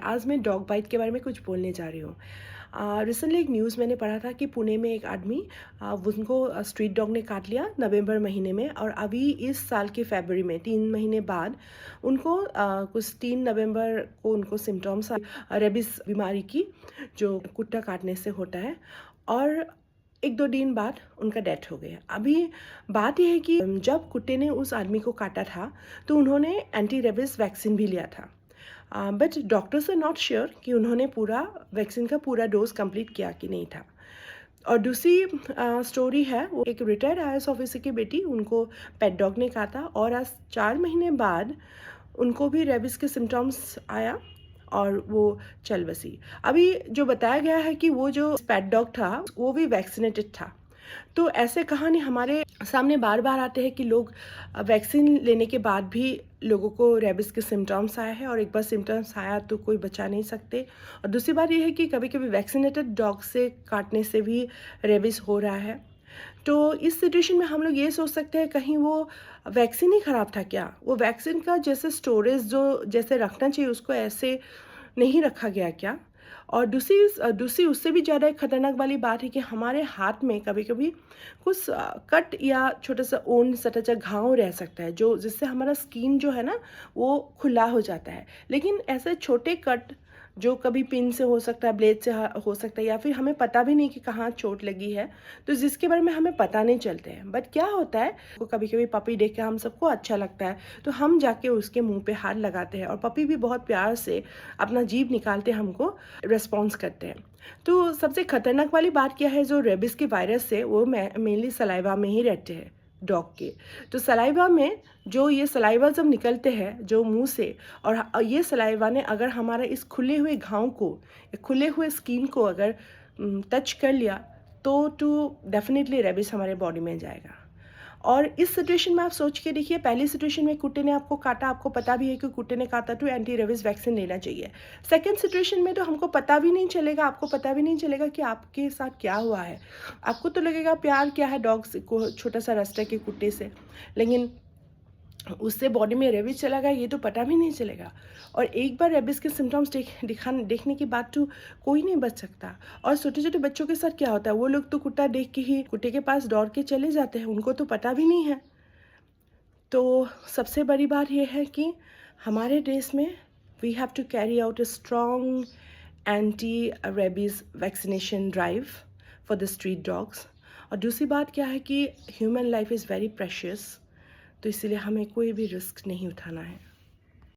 आज मैं dog bite के बारे में कुछ बोलने जा रही हूँ। रिसेंटली एक न्यूज़ मैंने पढ़ा था कि पुणे में एक आदमी उनको स्ट्रीट डॉग ने काट लिया नवंबर महीने में, और अभी इस साल के फरवरी में 3 महीने बाद उनको कुछ 3 नवंबर को उनको सिम्टम्स रेबिस बीमारी की, जो कुत्ता काटने से होता है, और 1-2 दिन बाद उनका डेथ हो गया। अभी बात यह है कि जब कुत्ते ने उस आदमी को काटा था तो उन्होंने एंटी रेबिस वैक्सीन भी लिया था, but doctors are not sure कि उन्होंने पूरा वैक्सीन का पूरा डोज कंप्लीट किया कि नहीं था। और दूसरी स्टोरी है, वो एक रिटायर्ड IAS ऑफिसर की बेटी, उनको पेट डॉग ने काटा और आज 4 महीने बाद उनको भी रेबिस के सिम्टम्स आया और वो चल बसी। अभी जो बताया गया है कि वो जो पेट डॉग था वो भी वैक्सीनेटेड था। तो ऐसे कहानी हमारे सामने बार बार आते हैं कि लोग वैक्सीन लेने के बाद भी लोगों को रेबिस के सिम्टम्स आए हैं, और एक बार सिम्टम्स आया तो कोई बचा नहीं सकते। और दूसरी बात यह है कि कभी कभी वैक्सीनेटेड डॉग से काटने से भी रेबिस हो रहा है। तो इस सिचुएशन में हम लोग ये सोच सकते हैं कहीं वो वैक्सीन ही ख़राब था क्या, वो वैक्सीन का जैसे स्टोरेज जो जैसे रखना चाहिए उसको ऐसे नहीं रखा गया क्या। और दूसरी उससे भी ज़्यादा एक खतरनाक वाली बात है कि हमारे हाथ में कभी कभी कुछ कट या छोटा सा ऊन सटा सा घाव रह सकता है, जो जिससे हमारा स्किन जो है ना वो खुला हो जाता है। लेकिन ऐसे छोटे कट जो कभी पिन से हो सकता है, ब्लेड से हो सकता है, या फिर हमें पता भी नहीं कि कहाँ चोट लगी है, तो जिसके बारे में हमें पता नहीं चलते हैं। बट क्या होता है, वो कभी कभी पपी देख के हम सबको अच्छा लगता है तो हम जाके उसके मुंह पे हाथ लगाते हैं, और पपी भी बहुत प्यार से अपना जीभ निकालते हमको रिस्पॉन्स करते हैं। तो सबसे खतरनाक वाली बात क्या है, जो रेबिस के वायरस है वो मेनली सलाइवा में ही रहते हैं डॉग के। तो सलाइवा में जो ये सलाइवा जब निकलते हैं जो मुंह से, और ये सलाइवा ने अगर हमारा इस खुले हुए घाव को, खुले हुए स्किन को अगर टच कर लिया तो डेफिनेटली रेबिस हमारे बॉडी में जाएगा। और इस सिचुएशन में आप सोच के देखिए, पहली सिचुएशन में कुत्ते ने आपको काटा, आपको पता भी है कि कुत्ते ने काटा तो एंटी रेबिस वैक्सीन लेना चाहिए। सेकंड सिचुएशन में तो हमको पता भी नहीं चलेगा, आपको पता भी नहीं चलेगा कि आपके साथ क्या हुआ है। आपको तो लगेगा प्यार क्या है डॉग्स को, छोटा सा रास्ते के कुत्ते से, लेकिन उससे बॉडी में रेबिस चला गया ये तो पता भी नहीं चलेगा। और एक बार रेबिस के सिम्टम्स देखने के बाद तो कोई नहीं बच सकता। और छोटे छोटे बच्चों के साथ क्या होता है, वो लोग तो कुत्ता देख के ही कुत्ते के पास दौड़ के चले जाते हैं, उनको तो पता भी नहीं है। तो सबसे बड़ी बात यह है कि हमारे देश में we have to carry out a strong anti rabies vaccination drive for the street dogs. और दूसरी बात क्या है कि human life is very precious, तो इसीलिए हमें कोई भी रिस्क नहीं उठाना है।